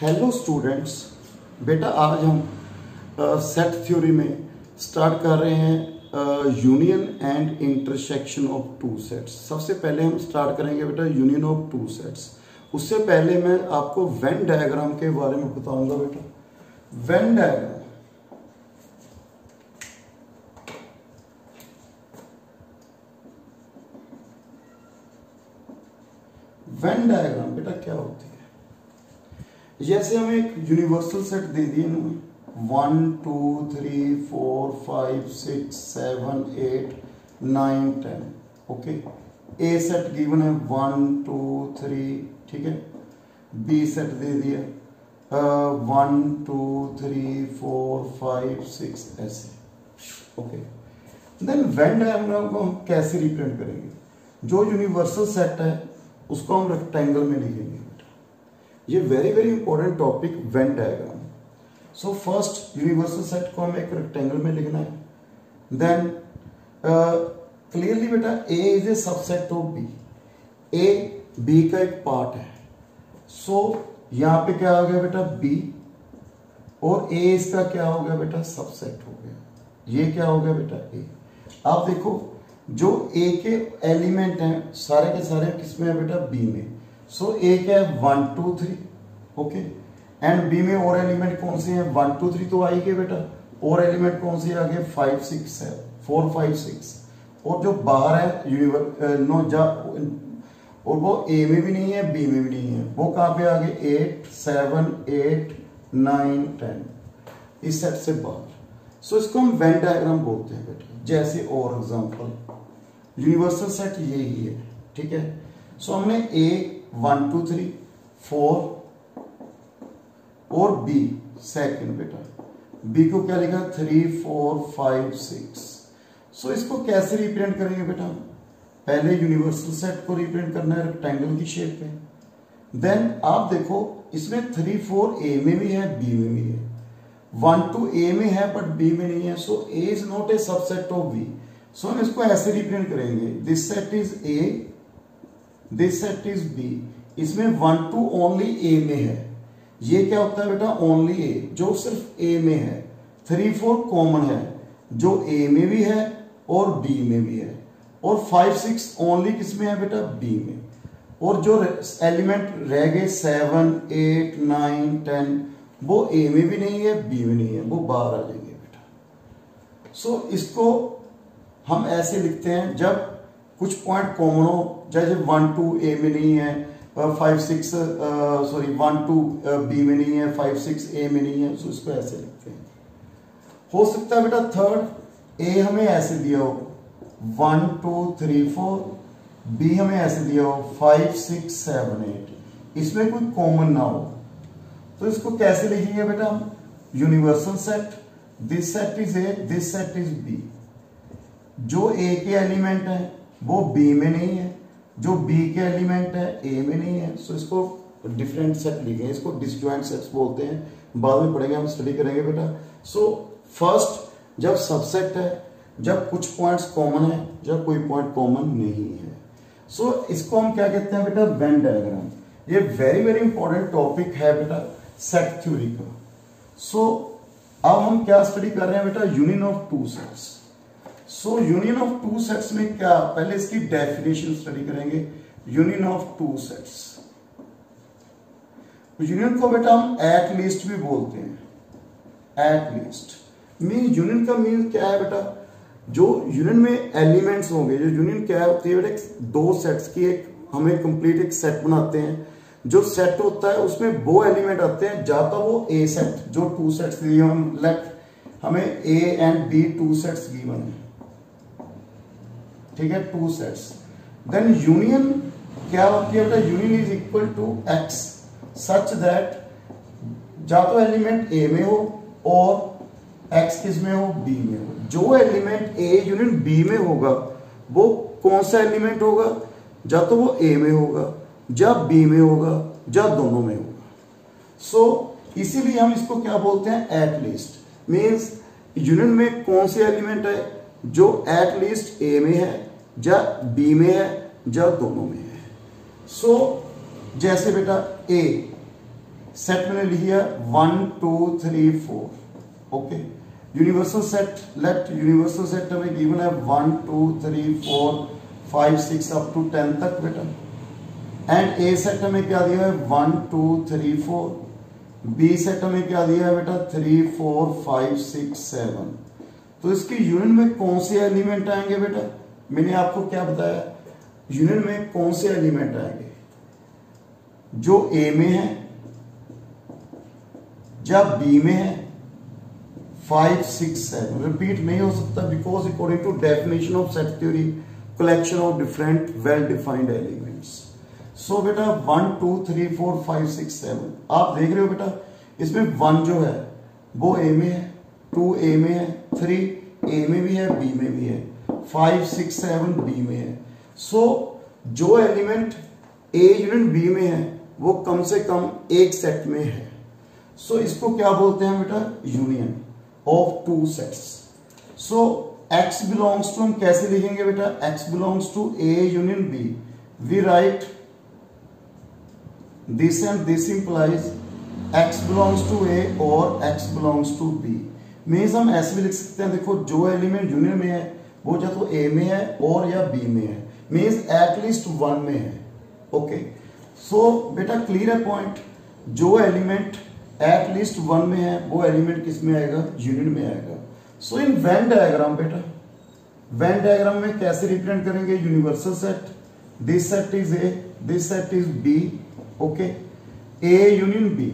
Hello students, बेटा आज हम सेट थ्योरी में स्टार्ट कर रहे हैं union and intersection of two sets. सबसे पहले हम स्टार्ट करेंगे बेटा यूनियन ऑफ टू सेट्स। उससे पहले मैं आपको वेन डायग्राम के बारे में बताऊंगा बेटा। वेन डायग्राम बेटा क्या होती है? जैसे हमें एक यूनिवर्सल सेट दे दिए इन्होंने 1 2 3 4 5 6 7 8 9 10। ओके, ए सेट गिवन है 1 2 3, ठीक है। बी सेट दे दिया 1 2 3 4 5 6 ऐसे। ओके, देन वेन डायग्राम को हम कैसे रिप्रेजेंट करेंगे? जो यूनिवर्सल सेट है उसको हम रेक्टेंगल में लिखेंगे। ये very very important topic when diagram. So first universal set को हमें एक रेक्टेंगल में लिखना है। देन क्लियरली बेटा A is a subset of B. A B का एक पार्ट है। सो यहां पे क्या हो गया बेटा? बी, और ए इसका क्या हो गया बेटा? सबसेट हो गया। ये क्या हो गया बेटा? ए। आप देखो जो ए के एलिमेंट हैं सारे के सारे किसमें है बेटा? बी में। सो ए क्या है? 1 2 3। ओके, एंड बी में और एलिमेंट कौन से हैं? 1 2 3 तो आई गए बेटा। और एलिमेंट कौन से आ गए? 5 6 7 4 5 6। और जो बाहर है और वो ए में भी नहीं है, बी में भी नहीं है, वो कहां पे आ गए? 8 7 8 9 10, इस सेट से बाहर। सो इसको हम वेन डायग्राम बोलते हैं बेटा। जैसे और एग्जांपल यूनिवर्सल सेट यही है, ठीक है। सो हमने ए 1 2 3 4 और बी सेकंड बेटा। बी को क्या लिखा? 3 4 5 6। सो इसको कैसे रिप्रेजेंट करेंगे बेटा? पहले यूनिवर्सल सेट को रिप्रेजेंट करना है रेक्टेंगल की शेप में। देन आप देखो इसमें 3 4 ए में भी है, बी में भी है। 1 2 ए में है बट बी में नहीं है। So A is not a subset of B. सो हम इसको ऐसे रिप्रेजेंट करेंगे, this set is A, this set is B. इसमें 1 2 ओनली ए में है। ये क्या होता है बेटा? ओनली ए, जो सिर्फ ए में है। 3 4 कॉमन है, जो ए में भी है और बी में भी है। और 5 6 ओनली किसमें है बेटा? बी में। और जो एलिमेंट रह गए 7 8 9 10 वो ए में भी नहीं है, बी में नहीं है, वो बाहर आ जाएंगे बेटा। सो इसको हम ऐसे लिखते हैं जब कुछ पॉइंट कॉमन हो, जैसे 1 2 ए में नहीं है, 5 6 1 2 बी में नहीं है, 5 6 ए में नहीं है। सो इसको ऐसे लिखते हैं। हो सकता है बेटा थर्ड ए हमें ऐसे दिया हो 1 2 3 4, बी हमें ऐसे दिया हो 5 6 7 8, इसमें कोई कॉमन ना हो। तो इसको कैसे लिखेंगे बेटा हम? Universal set, this set is A, this set is B. जो ए के एलिमेंट है वो बी में नहीं है, जो बी के एलिमेंट है ए में नहीं है। सो इसको डिफरेंट सेट लिखेंगे, इसको डिसजॉइंट सेट्स बोलते हैं। बाद में पढ़ेंगे, हम स्टडी करेंगे बेटा। सो फर्स्ट जब सबसेट है, जब कुछ पॉइंट्स कॉमन है, जब कोई पॉइंट कॉमन नहीं है। सो इसको हम क्या कहते हैं बेटा? Venn diagram. ये वेरी वेरी इंपॉर्टेंट टॉपिक है बेटा सेट थ्योरी का। सो अब हम क्या स्टडी कर रहे हैं बेटा? Union of two sets. So union of two sets में क्या, पहले इसकी डेफिनेशन स्टडी करेंगे। Union of two sets, union को बेटा हम एट लीस्ट भी बोलते हैं। एट लीस्ट मीन, यूनियन का मीन क्या है बेटा? जो यूनियन में एलिमेंट्स होंगे, जो यूनियन क्या होती है बेटा? दो सेट्स की एक हमें कंप्लीट एक सेट बनाते हैं। जो सेट होता है उसमें वो एलिमेंट आते हैं, जाता वो ए सेट, जो टू सेट्स दिए हम लेट हमें A and B two sets given है, ठीक है, टू सेट्स। देन यूनियन क्या होती है बेटा? Union is equal to X such that या तो एलिमेंट ए में हो और एक्स किस में हो? बी में हो। जो एलिमेंट ए यूनियन बी में होगा वो कौन सा एलिमेंट होगा? या तो वो ए में होगा, या बी में होगा, या दोनों में होगा। सो इसीलिए हम इसको क्या बोलते हैं? At least. मीन्स यूनियन में कौन से एलिमेंट है जो एट लीस्ट ए में है, या बी में है, या दोनों में है। सो जैसे बेटा ए सेट मैंने लिखा 1 2 3 4, okay. Universal set, let universal set हमें गिवन है 1 2 3 4 5 6 अप टू 10 तक बेटा। एंड ए सेट हमें क्या दिया है 1 2 3 4, बी सेट हमें क्या दिया है बेटा 3 4 5 6 7। तो इसकी यूनियन में कौन से एलिमेंट आएंगे बेटा, मैंने आपको क्या बताया, यूनियन में कौन से एलिमेंट आएंगे, जो ए में है या बी में है, 5 6 7 रिपीट नहीं हो सकता, because according to definition of set theory collection of different well defined elements. So बेटा 1 2 3 4 5 6 7 आप देख रहे हो बेटा, इसमें 1 जो है वो ए में है, 2 ए में है, 3 ए में भी है, बी में भी है, 5 6 7 बी में है। सो जो एलिमेंट ए यूनियन बी में है वो कम से कम एक सेट में है। सो इसको क्या बोलते हैं बेटा, union of two sets. So x belongs to, हम कैसे लिखेंगे बेटा, x belongs to A union B, we write this and this implies x belongs to A और x belongs to B. Means हम ऐसे भी लिख सकते हैं, देखो जो एलिमेंट यूनियन में है वो या तो ए में है और या बी में है, मीन्स एटलीस्ट 1 में है, ओके। सो बेटा क्लियर है पॉइंट, जो एलिमेंट एटलीस्ट 1 में है वो एलिमेंट किस में आएगा, यूनियन में आएगा। सो इन वेन डायग्राम बेटा, वेन डायग्राम में कैसे रिप्रेजेंट करेंगे, universal set, this set is A, this set is B, okay. A union B,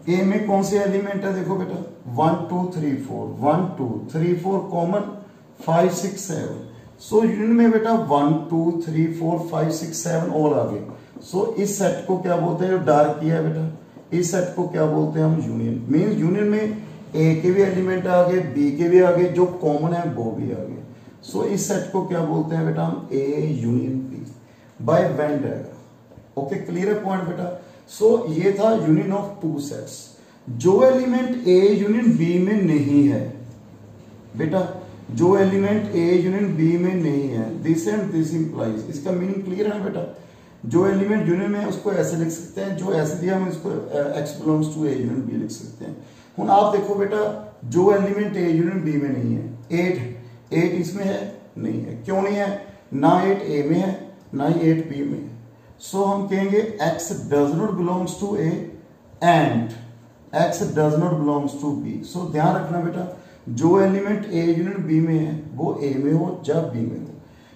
A में कौन से एलिमेंट है, देखो बेटा 1 2 3 4, 1 2 3 4 कॉमन, 5 6 7। सो यूनियन में बेटा 1 2 3 4 5 6 7 ऑल आ गए। सो इस सेट को क्या बोलते हैं, जो डार्क किया है बेटा, इस सेट को क्या बोलते हैं हम, यूनियन। मीन्स यूनियन में ए के भी एलिमेंट आ गए, बी के भी आ गए, जो कॉमन है वो भी आ गए। सो इस सेट को क्या बोलते हैं बेटा हम, A union B by Venn diagram, okay. Clear है पॉइंट बेटा। सो ये था यूनियन ऑफ टू सेट्स। जो एलिमेंट ए यूनियन बी में नहीं है बेटा, जो एलिमेंट ए यूनियन बी में नहीं है, दिस एंड दिस इंप्लाइज, इसका मीनिंग क्लियर है बेटा। जो एलिमेंट यूनियन में है उसको ऐसे लिख सकते हैं, जो ऐसे दिया हम इसको x belongs to A union B लिख सकते हैं। हुन आप देखो बेटा, जो एलिमेंट ए यूनियन बी में नहीं है, 8 इसमें है, नहीं है, क्यों नहीं है, ना 8 ए में है ना ही 8 बी में है। सो हम कहेंगे x does not belongs to A and x does not belongs to B. So ध्यान रखना बेटा, जो एलिमेंट ए यूनियन बी में है वो ए में हो या बी में हो,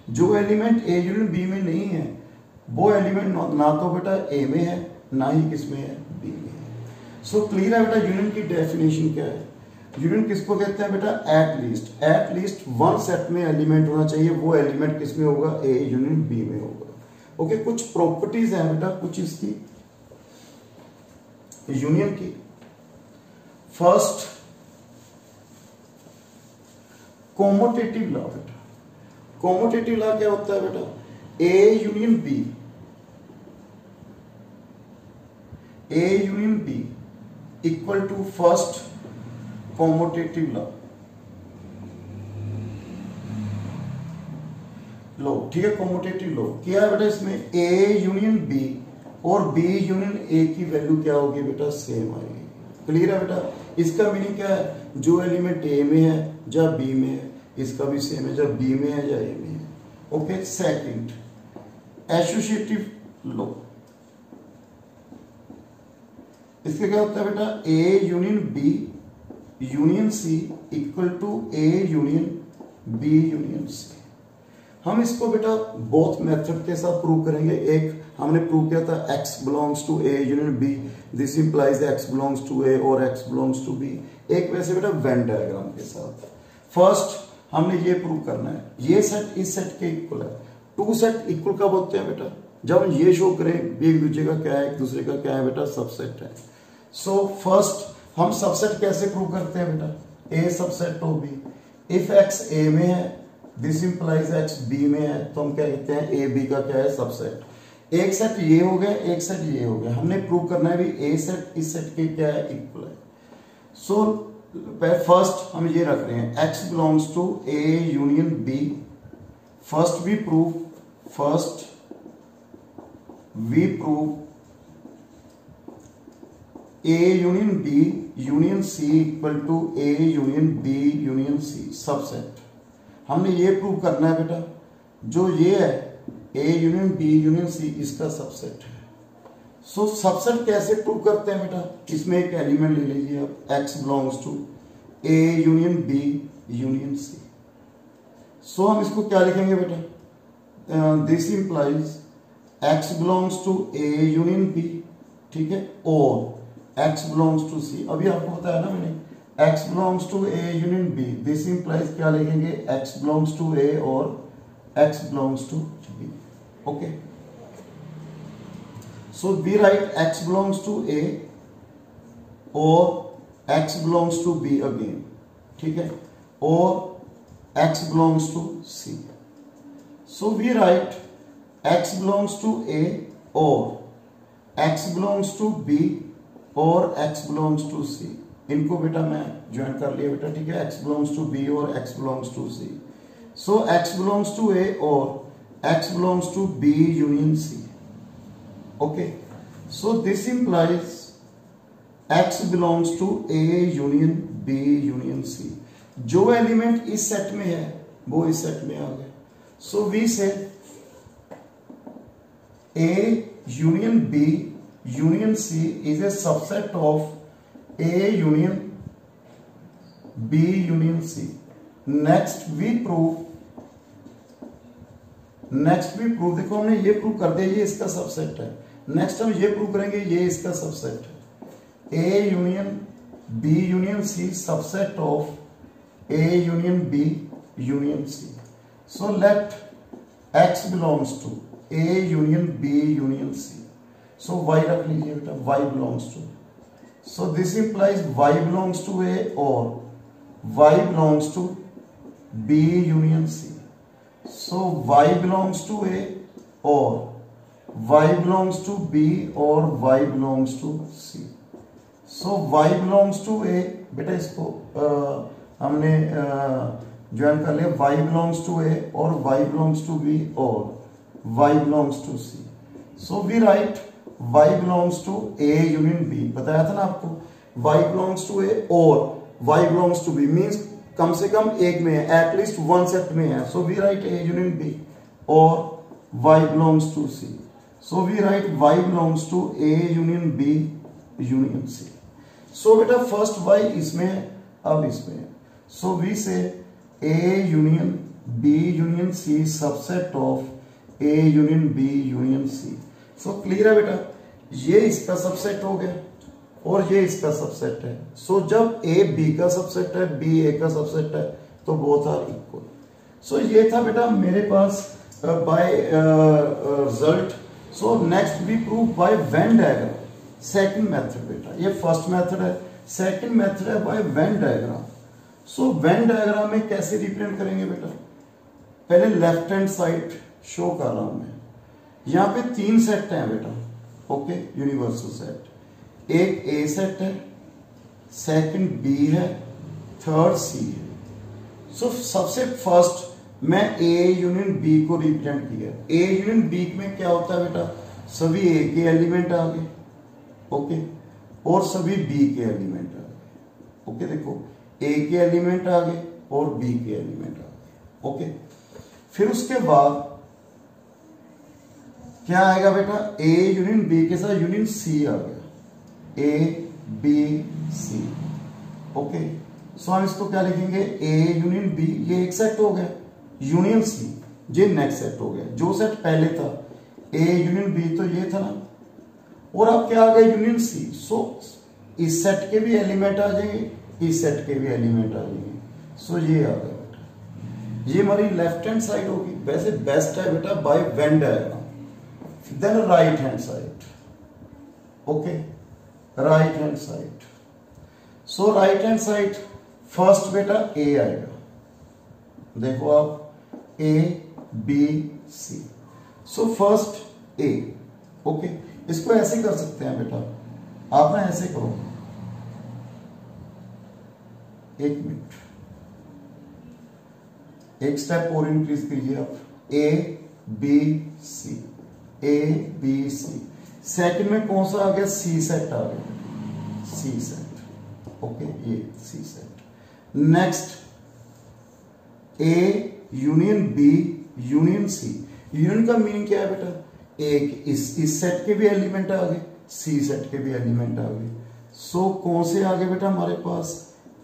जो एलिमेंट ए यूनियन बी में नहीं है वो एलिमेंट ना तो बेटा ए में है ना ही किसमें है, बी में है। सो क्लियर है बेटा, यूनियन की डेफिनेशन क्या है, यूनियन किसको कहते हैं बेटा, एटलीस्ट 1 सेट में एलिमेंट होना चाहिए, वो एलिमेंट किसमें होगा, ए यूनियन बी में होगा, ओके। कुछ प्रॉपर्टीज हैं बेटा कुछ इसकी यूनियन की। फर्स्ट कॉमोटेटिव लॉ बेटा, कॉमोटेटिव लॉ क्या होता है बेटा, A union B, A union B equal to first commutative law, ठीक है। कॉमोटेटिव लॉ क्या है बेटा, इसमें ए यूनियन बी और बी यूनियन ए की वैल्यू क्या होगी बेटा, सेम आएगी। क्लियर है बेटा, इसका मीनिंग क्या है, जो एलिमेंट ए में है या बी में है इसका भी सेम है, जब बी में है या ए में है, ओके। सेकंड एसोसिएटिव लॉ, इसके क्या होता है बेटा, A union B union C equal to A union B union C. हम इसको बेटा बोथ मेथड के साथ प्रूव करेंगे। एक हमने प्रूव किया था x belongs to A union B, this implies x belongs to A और x बिलोंग्स टू बी। एक वैसे बेटा वेन डायग्राम के साथ। फर्स्ट हमने ये प्रूव करना है, ये सेट इस सेट के इक्वल है। टू सेट इक्वल कब होते हैं बेटा, जब हम ये शो करें एक दूसरे का क्या है, एक दूसरे का क्या है बेटा, सबसेट है। सो फर्स्ट हम सबसेट कैसे प्रूव करते हैं बेटा, A subset of B. If x A में है दिस इंप्लाइज x बी में है, तो हम क्या कहते हैं ए बी का क्या है, सबसेट। एक सेट ये हो गया, एक सेट ये हो गया। हमने प्रूव करना है भी ए सेट इस सेट के क्या है, इक्वल है। सो फर्स्ट हम ये रख रहे हैं x belongs to A union B. First we prove A union B union C equal to A union B union C subset. हमने ये प्रूव करना है बेटा, जो ये है A union B union C इसका सबसेट है। सो सबसेट कैसे प्रूव करते हैं बेटा, इसमें एक एलिमेंट ले लीजिए आप, x belongs to A union B union C. So हम इसको क्या लिखेंगे बेटा, this implies x belongs to A union B, ठीक है, और एक्स बिलोंग्स टू सी। अभी आपको बताया ना मैंने, x belongs to A union B, this implies क्या लिखेंगे, एक्स बिलोंग्स टू ए और x belongs to B. Okay, so we write x belongs to A और x belongs to B again, ठीक है, और x belongs to C. So we write x belongs to A और x belongs to B और x belongs to C। इनको बेटा मैं join कर लिया बेटा, ठीक है, x belongs to B और x belongs to C। So x belongs to A और x belongs to B union C। Okay, so this implies x belongs to A union B union C। जो element इस set में है वो इस set में आ गया। So we say A union B union C is a subset of A union B union C। Next we prove, देखो हमने ये प्रूव कर दिया, ये इसका सबसेट है। नेक्स्ट हम ये प्रूव करेंगे ये इसका सबसेट है। A union B union C subset of A union B union C। So let X belongs to A union B union C। So Y रख लीजिए बेटा, Y belongs to, so this implies Y belongs to A और Y belongs to B union C। So Y belongs to A और Y belongs to B और Y belongs to C। So Y belongs to A, बेटा इसको हमने join कर लिया, Y belongs to A और Y belongs to B और y belongs to C। So we write y belongs to A union B। बताया था ना आपको, y belongs to A और y belongs to B means कम से कम एक में है, at least one set में है। So we write A union B और y belongs to C। So we write y belongs to A union B union C। So बेटा first y इसमें है, अब इसमें है। So we say A union B union C subset of A union B union C। So clear है बेटा, ये इसका सबसेट हो गया और ये इसका सबसेट है। सो जब A B का सबसेट है, B A का सबसेट है, तो बोथ आर इक्वल। सो ये था बेटा मेरे पास by result. So next we prove by Venn diagram, second method बेटा, ये फर्स्ट मेथड है, सेकंड मेथड है by Venn diagram. So Venn diagram में कैसे रिप्रेजेंट करेंगे बेटा, पहले लेफ्ट हैंड साइड शो कर रहा हूं मैं, यहां पे तीन सेट हैं बेटा, ओके, यूनिवर्सल सेट। एक ए सेट है, सेकंड बी है, थर्ड सी है। सो सबसे फर्स्ट मैं ए यूनियन बी को रिप्रेजेंट किया। ए यूनियन बी में क्या होता है बेटा, सभी ए के एलिमेंट आ गए, ओके, और सभी बी के एलिमेंट आ गए, ओके। देखो ए के एलिमेंट आ गए और बी के एलिमेंट आ गए, ओके। फिर उसके बाद क्या आएगा बेटा, ए यूनियन बी के साथ यूनियन सी आ गया, ए बी सी, ओके। सो हम इसको क्या लिखेंगे, ए यूनियन बी, ये एक सेट हो गया, यूनियन सी ये नेक्स्ट सेट हो गया। जो सेट पहले था ए यूनियन बी तो ये था ना, और अब क्या आ गया, यूनियन सी। सो इस सेट के भी एलिमेंट आ जाएंगे, इस सेट के भी एलिमेंट आ जाएंगे। सो ये आ गया बेटा, ये हमारी लेफ्ट हैंड साइड होगी। वैसे बेस्ट है बेटा by Venn diagram. Then right hand side, okay, right hand side. So right hand side first बेटा ए आएगा, देखो आप A B C. So first A, okay. इसको ऐसे कर सकते हैं बेटा, आप ना ऐसे करो, एक मिनट, एक स्टेप और इंक्रीज कीजिए आप, A B C, A B C. Second में कौन सा आ गया, सी सेट आ गया। सी सेट, ओके ये C set. Next A union B union C. Union का मीनिंग क्या है बेटा, एक इस सेट के भी एलिमेंट आ गए, सी सेट के भी एलिमेंट आ गए। सो कौन से आ गए बेटा हमारे पास,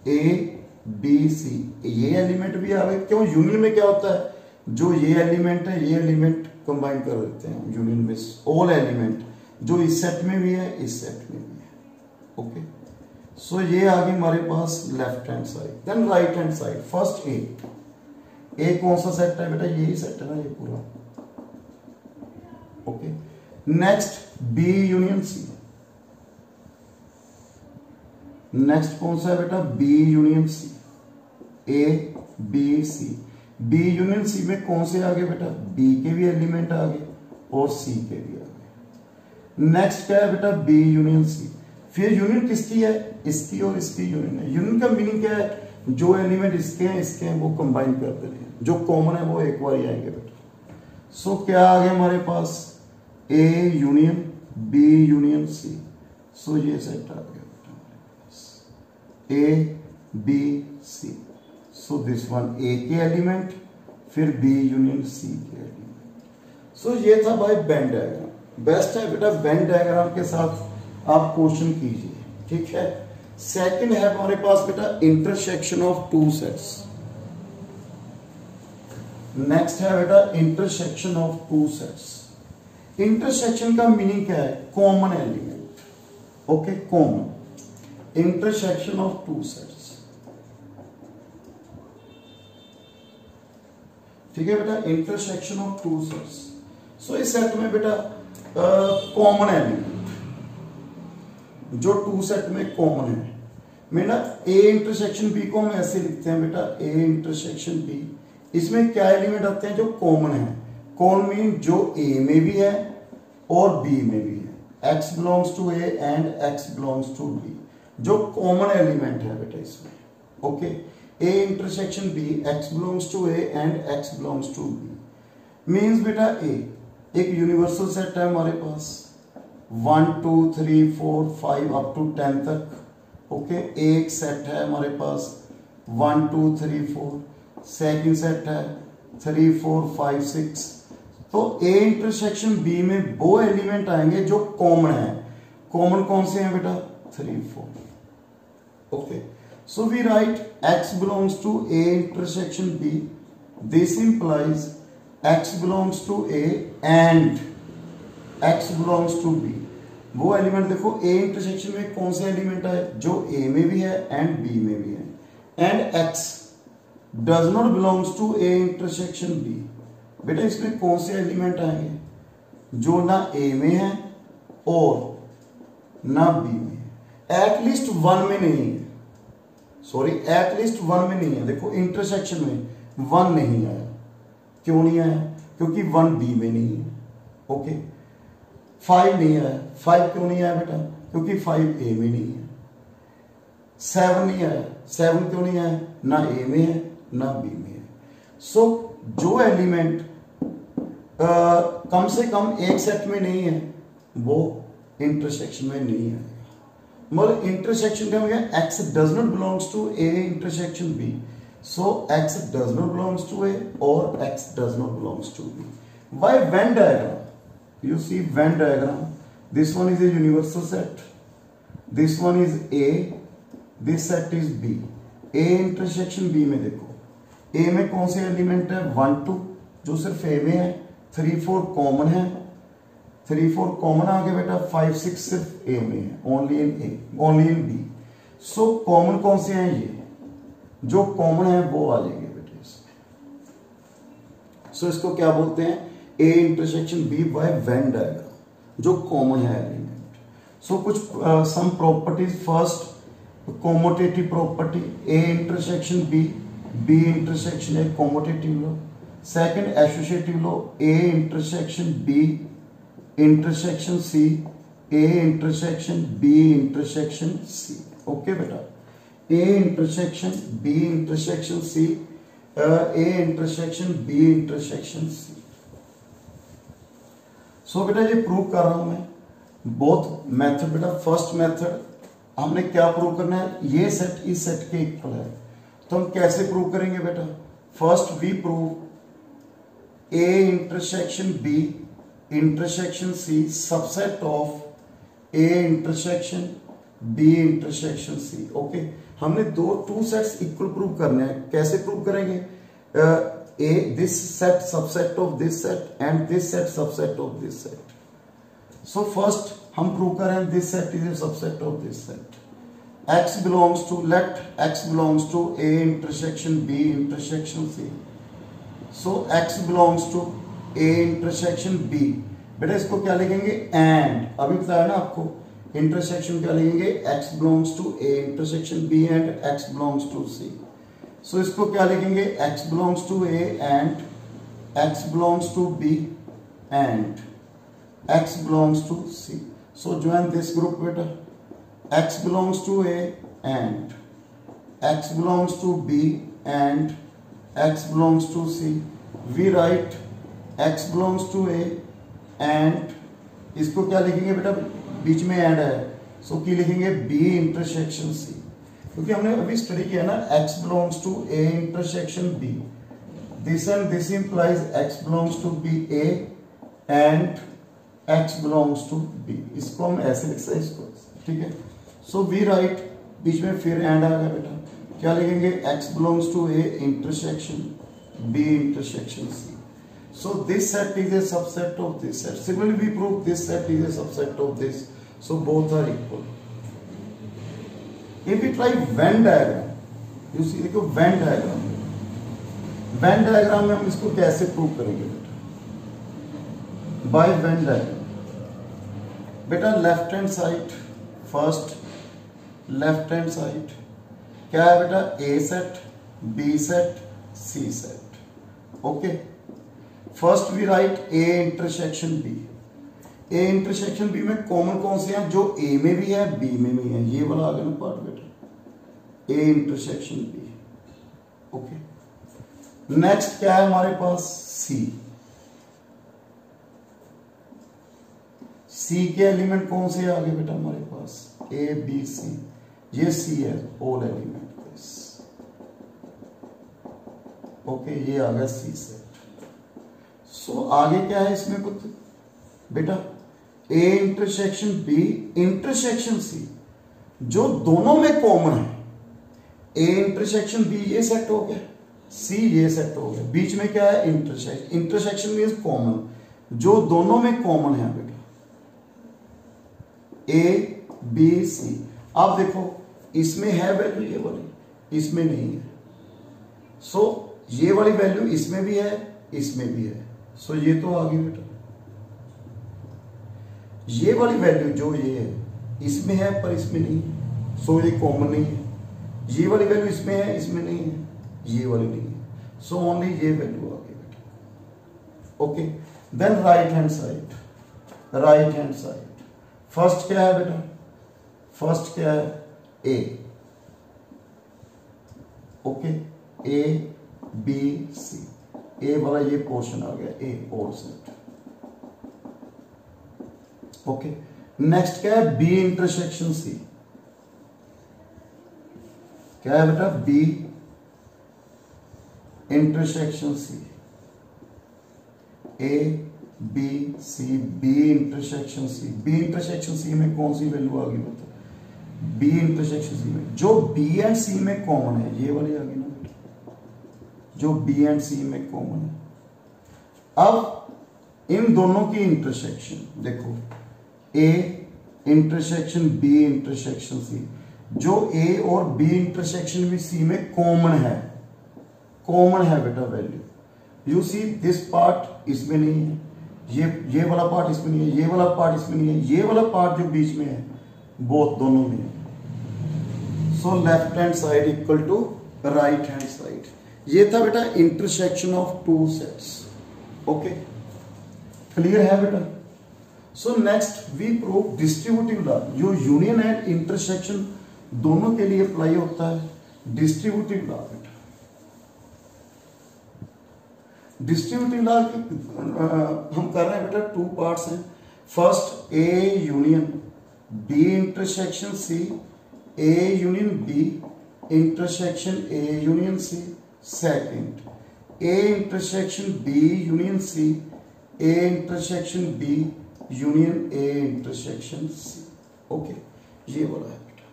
ए बी सी, ये एलिमेंट भी आ गए। क्यों, यूनियन में क्या होता है, जो ये एलिमेंट है ये एलिमेंट कंबाइन कर देते हैं यूनियन में, ऑल एलिमेंट जो इस सेट में भी है इस सेट में भी है। ओके, सो ये आ गई हमारे पास left hand side. Then right hand side, first A कौन सा सेट है बेटा, यही सेट है ना ये पूरा। Okay, next B union C. Next कौन सा है बेटा, B union C, A B C. B union C में कौन से आ गए बेटा, बी के भी एलिमेंट आ गए और सी के भी आ गए। नेक्स्ट क्या है बेटा, बी यूनियन सी। फिर यूनियन किसकी है, इसकी और इसकी यूनियन है। यूनियन का मीनिंग क्या है, जो एलिमेंट इसके हैं वो कंबाइन कर दे रहे हैं, जो कॉमन है वो एक बार ही आएंगे बेटा। सो क्या आ गया हमारे पास, A union B union C. So ये सेट आ गया बेटा हमारे पास, A B C. So this one A के एलिमेंट, फिर बी यूनियन सी के एलिमेंट। सो ये था भाई वेन डायग्राम। बेस्ट है बेटा वेन डायग्राम के साथ आप क्वेश्चन कीजिए, ठीक है। सेकंड है हमारे पास बेटा intersection of two sets. Next है बेटा intersection of two sets. Intersection का मीनिंग क्या है, common element. Okay, common intersection of two sets, ठीक है बेटा, इंटरसेक्शन ऑफ टू सेट्स। सो इस सेट में बेटा कॉमन एलिमेंट जो टू सेट में कॉमन है, मेरा ए इंटरसेक्शन बी को हम ऐसे लिखते हैं बेटा, ए इंटरसेक्शन बी। इसमें क्या एलिमेंट आते हैं जो कॉमन है। कॉमन मीन जो ए में भी है और बी में भी है, X belongs to A and X belongs to B, जो कॉमन एलिमेंट है बेटा इसमें। Okay, A intersection B, X belongs to A and X belongs to B. Means बेटा ए एक यूनिवर्सल सेट है हमारे पास, 1 2 3 4 5 अप टू 10 तक। ओके, एक सेट है हमारे पास 1 2 3 4, सेकेंड सेट है 3 4 5 6। तो ए इंटरसेक्शन बी में वो एलिमेंट आएंगे जो कॉमन है। कॉमन कौन से हैं बेटा, 3 4। Okay, so we write x belongs to a intersection b. This implies x belongs to a and x belongs to b. वो एलिमेंट देखो a इंटरसेक्शन में कौन से एलिमेंट है, जो a में भी है एंड b में भी है। And x does not belongs to a intersection b. बेटा इसमें कौन से एलिमेंट आएंगे, जो ना a में है और ना b में है, एटलीस्ट वन में नहीं है। सॉरी, एटलीस्ट वन में नहीं है। देखो इंटरसेक्शन में वन नहीं आया, क्यों नहीं आया, क्योंकि वन बी में नहीं है। ओके, 5 नहीं आया, 5 क्यों नहीं आया बेटा, क्योंकि 5 ए में नहीं है। 7 नहीं आया, 7 क्यों नहीं आया, ना ए में है ना बी में है। सो जो एलिमेंट कम से कम एक सेट में नहीं है वो इंटरसेक्शन में नहीं है। मतलब इंटरसेक्शन का मतलब x does not belongs to a intersection b, so x does not belongs to a or x does not belongs to b. Why Venn diagram? You see Venn diagram. This one is a universal set. This one is a. This set is b. a intersection b में देखो, a में कौन से element है, 1 2 जो सिर्फ a में है, 3 4 कॉमन है, 3 4 कॉमन आ गया बेटा, 5 6 सिर्फ ए में है, only in A, only in B. So common कौन से हैं, ये जो कॉमन है वो आ जाएंगे बेटा इसमें। सो इसको क्या बोलते हैं, A intersection B by Venn diagram, जो कॉमन है एलिमेंट। सो कुछ some properties, first commutative property, A intersection B, B intersection A commutative law. Second associative law, A intersection B intersection C, A intersection B intersection C. Okay बेटा, A intersection B intersection C, A intersection B intersection C. So बेटा ये prove कर रहा हूं मैं, both method बेटा। First method हमने क्या प्रूव करना है, ये सेट इस सेट के इक्वल है, तो हम कैसे प्रूव करेंगे बेटा, first we prove A intersection B intersection C subset of A intersection B intersection C. Okay, हमने टू सेट्स इक्वल प्रूव करने हैं। कैसे प्रूव करेंगे, a this set subset of this set and this set subset of this set. So first हम prove करें this set is a subset of this set. X belongs to, let X belongs to A intersection B intersection C. So X belongs to A intersection B। बेटा इसको क्या लिखेंगे, and अभी बताया ना आपको इंटरसेक्शन क्या लिखेंगे, X belongs to A intersection B and X belongs to C। So इसको क्या लिखेंगे, X belongs to A and X belongs to B and X belongs to C। So join this group बेटा, X belongs to A and X belongs to B and X belongs to C। We write X belongs to A and इसको क्या लिखेंगे बेटा, बीच में and है, सो की लिखेंगे B intersection C, क्योंकि हमने अभी स्टडी किया ना X belongs to A intersection B। This and this implies X belongs to B A and X belongs to B। इसको हम ऐसे लिख सकते हैं इसको, ठीक है। सो वी राइट, बीच में फिर एंड आ गया बेटा, क्या लिखेंगे, X belongs to A intersection B intersection C। So this set is a subset of this set। Similarly we prove this set is a subset of this, so both are equal। If we try Venn diagram, you see देखो Venn diagram, Venn diagram में हम इसको कैसे prove करेंगे बेटा, by Venn diagram। बेटा left hand side, first left hand side क्या है बेटा, A set B set C set. Okay, first we write A intersection B. A intersection B में कॉमन कौन से हैं, जो ए में भी है बी में भी है, ये वाला आ गया ना पार्ट बेटा, A intersection B. Okay, next क्या है हमारे पास, सी। सी के एलिमेंट कौन से आ गए बेटा हमारे पास, ए बी सी, ये सी है ऑल एलिमेंट दिस। ओके, ये आ गया सी सेट। सो आगे क्या है इसमें कुछ बेटा, A intersection B intersection C, जो दोनों में कॉमन है, ए इंटरसेक्शन बी ये सेट हो गया, सी ये सेट हो गया, बीच में क्या है इंटरसेक्शन, इंटरसेक्शन मींस कॉमन, जो दोनों में कॉमन है बेटा, ए बी सी। आप देखो इसमें है वैल्यू ये वाली, इसमें नहीं है, सो ये वाली वैल्यू इसमें भी है इसमें भी है, सो ये तो आ गई बेटा। ये वाली वैल्यू जो ये है इसमें है पर इसमें नहीं है, सो ये कॉमन नहीं है। ये वाली वैल्यू इसमें है इसमें नहीं है, ये वाली नहीं है, सो ओनली ये वैल्यू आ गई बेटा। Okay, then right hand side, right hand side first क्या है बेटा, फर्स्ट क्या है ए। ओके, ए बी सी, ए वाला ये पोर्शन आ गया, ए और सेट। ओके, नेक्स्ट क्या है, बी इंटरसेक्शन सी। क्या है बेटा, B intersection C, A B C, B intersection C. B intersection C में कौन सी वैल्यू आ गई बता, बी इंटरसेक्शन सी में जो बी एंड सी में कॉमन है, ये वाली आ गई ना बेटा, जो बी एंड सी में कॉमन है। अब इन दोनों की इंटरसेक्शन देखो, A intersection B intersection C, जो ए और बी इंटरसेक्शन भी सी में कॉमन है बेटा value. You see this part इसमें नहीं है, ये वाला पार्ट इसमें नहीं है, ये वाला पार्ट इसमें नहीं है, ये वाला पार्ट जो बीच में है बोथ दोनों में है। So left hand side equal to right hand side. ये था बेटा intersection of two sets. Okay, clear है बेटा। So next we prove distributive law, जो यूनियन एंड इंटरसेक्शन दोनों के लिए अप्लाई होता है। डिस्ट्रीब्यूटिव लॉ बेटा, डिस्ट्रीब्यूटिव लॉ हम कर रहे हैं बेटा, टू पार्ट्स हैं। First A union B intersection C A union B intersection A union C. Second A intersection B union C, A intersection B union A intersection C. Okay, ये वाला है बेटा।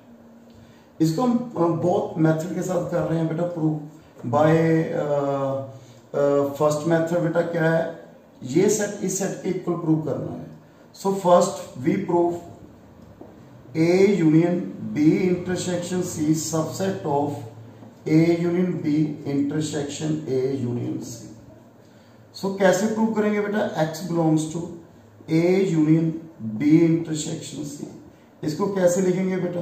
इसको हम बहुत मेथड के साथ कर रहे हैं बेटा प्रूव बाय फर्स्ट मेथड बेटा क्या है, ये सेट इस सेट के इक्वल प्रूव करना है। So first we prove A union B intersection C subset of A union B intersection A union C. So कैसे प्रूव करेंगे बेटा, x belongs to A union B intersection C. इसको कैसे लिखेंगे बेटा,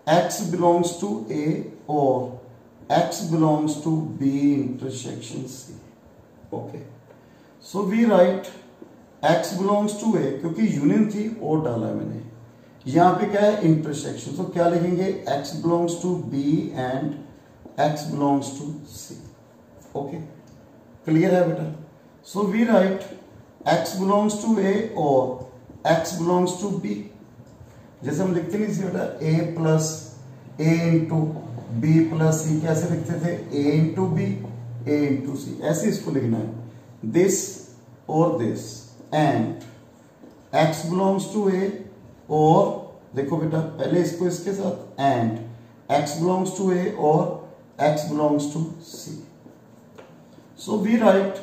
x बिलोंग्स टू ए और x belongs to b intersection c। Okay, so we write x belongs to a, क्योंकि union थी और डाला मैंने, यहां पे क्या है इंटरसेक्शन, तो क्या लिखेंगे x belongs to b and x belongs to c। Okay, clear है बेटा। So we write x belongs to a और x बिलोंग्स टू b। जैसे हम लिखते नहीं थे बेटा a plus a into B plus C, कैसे लिखते थे a into B a into C, ऐसे इसको लिखना है दिस और this and x belongs to a और देखो बेटा पहले इसको इसके साथ and x belongs to a और x belongs to c। So we write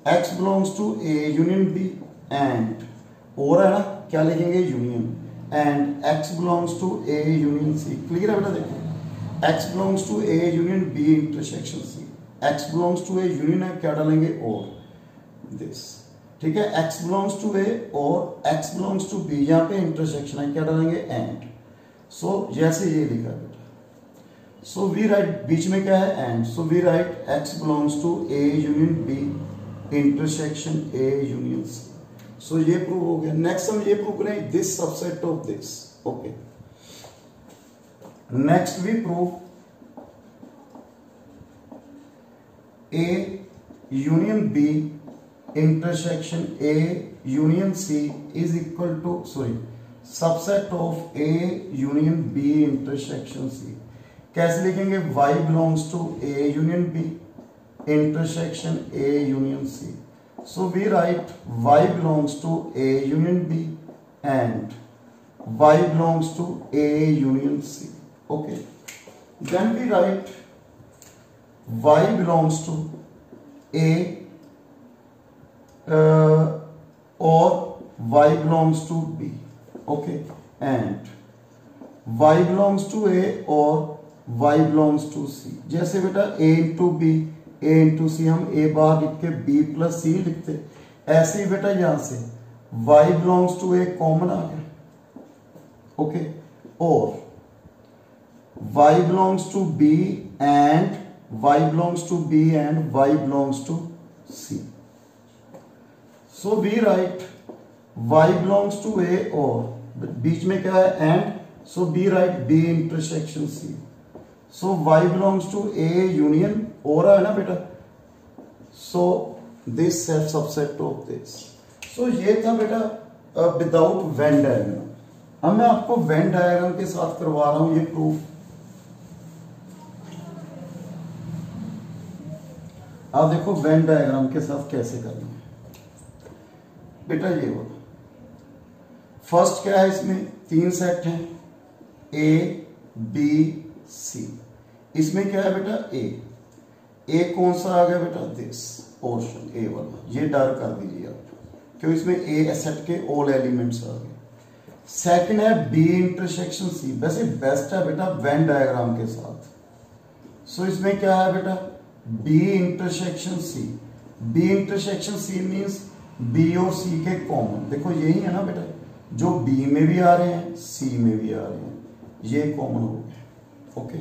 x belongs to a union b and और है ना क्या लिखेंगे union and x belongs to a union c। Clear है बेटा, देखिए x belongs to a union b intersection c, x belongs to a union है क्या डालेंगे और दिस, ठीक है। x बिलोंग्स टू a और x बिलोंग्स टू b, यहाँ पे इंटरसेक्शन है क्या डालेंगे एंड। सो जैसे ये लिखा है बेटा, सो वी राइट बीच में क्या है and, so we write x belongs to a union b intersection a union c। So ये प्रूव हो गया। नेक्स्ट हम ये प्रूव करें this subset of this. Okay, next we prove a union b intersection a union c is equal to subset of a union b intersection c। कैसे लिखेंगे, y belongs to a union b intersection a union c। So we write y belongs to a union b and y belongs to a union c. Okay. Then we write y belongs to a or y belongs to b. Okay. And y belongs to a or y belongs to c. जैसे बेटा a into b a into C, हम a बार लिख के b plus सी लिखते, ऐसे ही बेटा यहां से y belongs to a common आ गया। ओके, और y belongs to b and y belongs to b and y belongs to c। So we write y belongs to a और बीच में क्या है and, so we write b intersection c। So y belongs to a union और है ना बेटा, so this set subset of this. So ये था बेटा विदाउट वेन डायग्राम। अब मैं आपको वेन डायग्राम के साथ करवा रहा हूं ये प्रूफ। आप देखो वेन डायग्राम के साथ कैसे करना है बेटा। ये बोलो फर्स्ट क्या है, इसमें तीन सेट हैं A B C। इसमें क्या है बेटा ए कौन सा आ गया बेटा, दिस पोर्शन ए वाला, ये डार्क कर दीजिए आप क्यों, इसमें ए सेट के ऑल एलिमेंट्स आ गए। सेकंड है बी इंटरसेक्शन सी, वैसे बेस्ट है बेटा वेन डायग्राम के साथ। सो इसमें क्या है बेटा B intersection C. B intersection C means B और सी के कॉमन, देखो यही है ना बेटा, जो बी में भी आ रहे हैं सी में भी आ रहे हैं, ये कॉमन हो गया। ओके,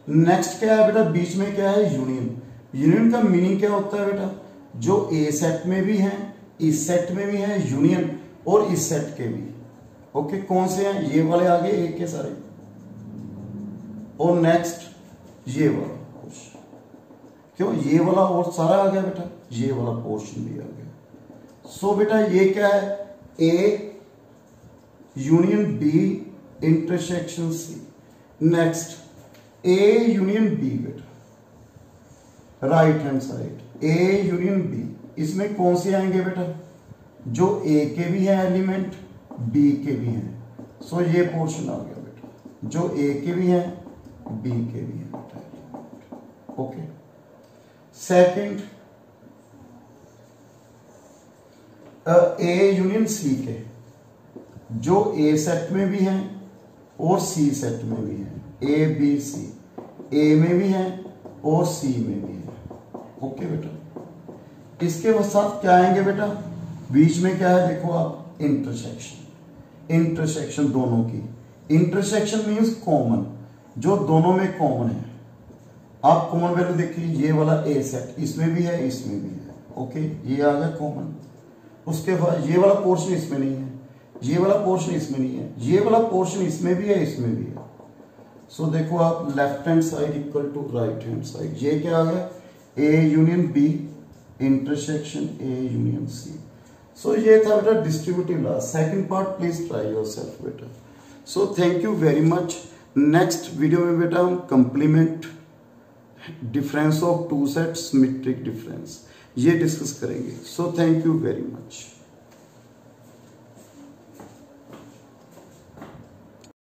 नेक्स्ट क्या है बेटा, बीच में क्या है यूनियन। यूनियन का मीनिंग क्या होता है बेटा, जो ए सेट में भी है इस सेट में भी है यूनियन और इस सेट के भी। ओके, कौन से हैं, ये वाले आगे ए के सारे, और नेक्स्ट ये वाला पोर्शन, क्यों ये वाला और सारा आ गया बेटा, ये वाला पोर्शन भी आ गया। सो बेटा ये क्या है, A union B intersection C. Next A union B बेटा, right hand side A union B, इसमें कौन से आएंगे बेटा, जो ए के भी हैं एलिमेंट, बी के भी हैं। सो ये पोर्शन आ गया बेटा, जो ए के भी हैं बी के भी हैं बेटा element. Okay, second A union C के, जो ए सेट में भी हैं और सी सेट में भी हैं, ए बी सी, ए में भी हैं और सी में भी हैं। ओके बेटा, इसके साथ क्या आएंगे बेटा, बीच में क्या है देखो आप, इंटरसेक्शन, इंटरसेक्शन दोनों की, इंटरसेक्शन मींस कॉमन, जो दोनों में कॉमन है। आप कॉमन वैल्यू देखिए, ये वाला ए सेट इसमें भी है इसमें भी है, ओके ये आ गया कॉमन। उसके बाद ये वाला पोर्शन इसमें नहीं है, ये वाला पोर्शन इसमें नहीं है, ये वाला पोर्शन इसमें भी है इसमें भी है। सो देखो आप, left hand side equal to right hand side, ये क्या आ गया, A union B intersection A union C. So ये था बेटा distributive law. Second part please try yourself बेटा। So thank you very much. Next video में बेटा हम complement, difference of two set, symmetric difference, ये डिस्कस करेंगे। So thank you very much.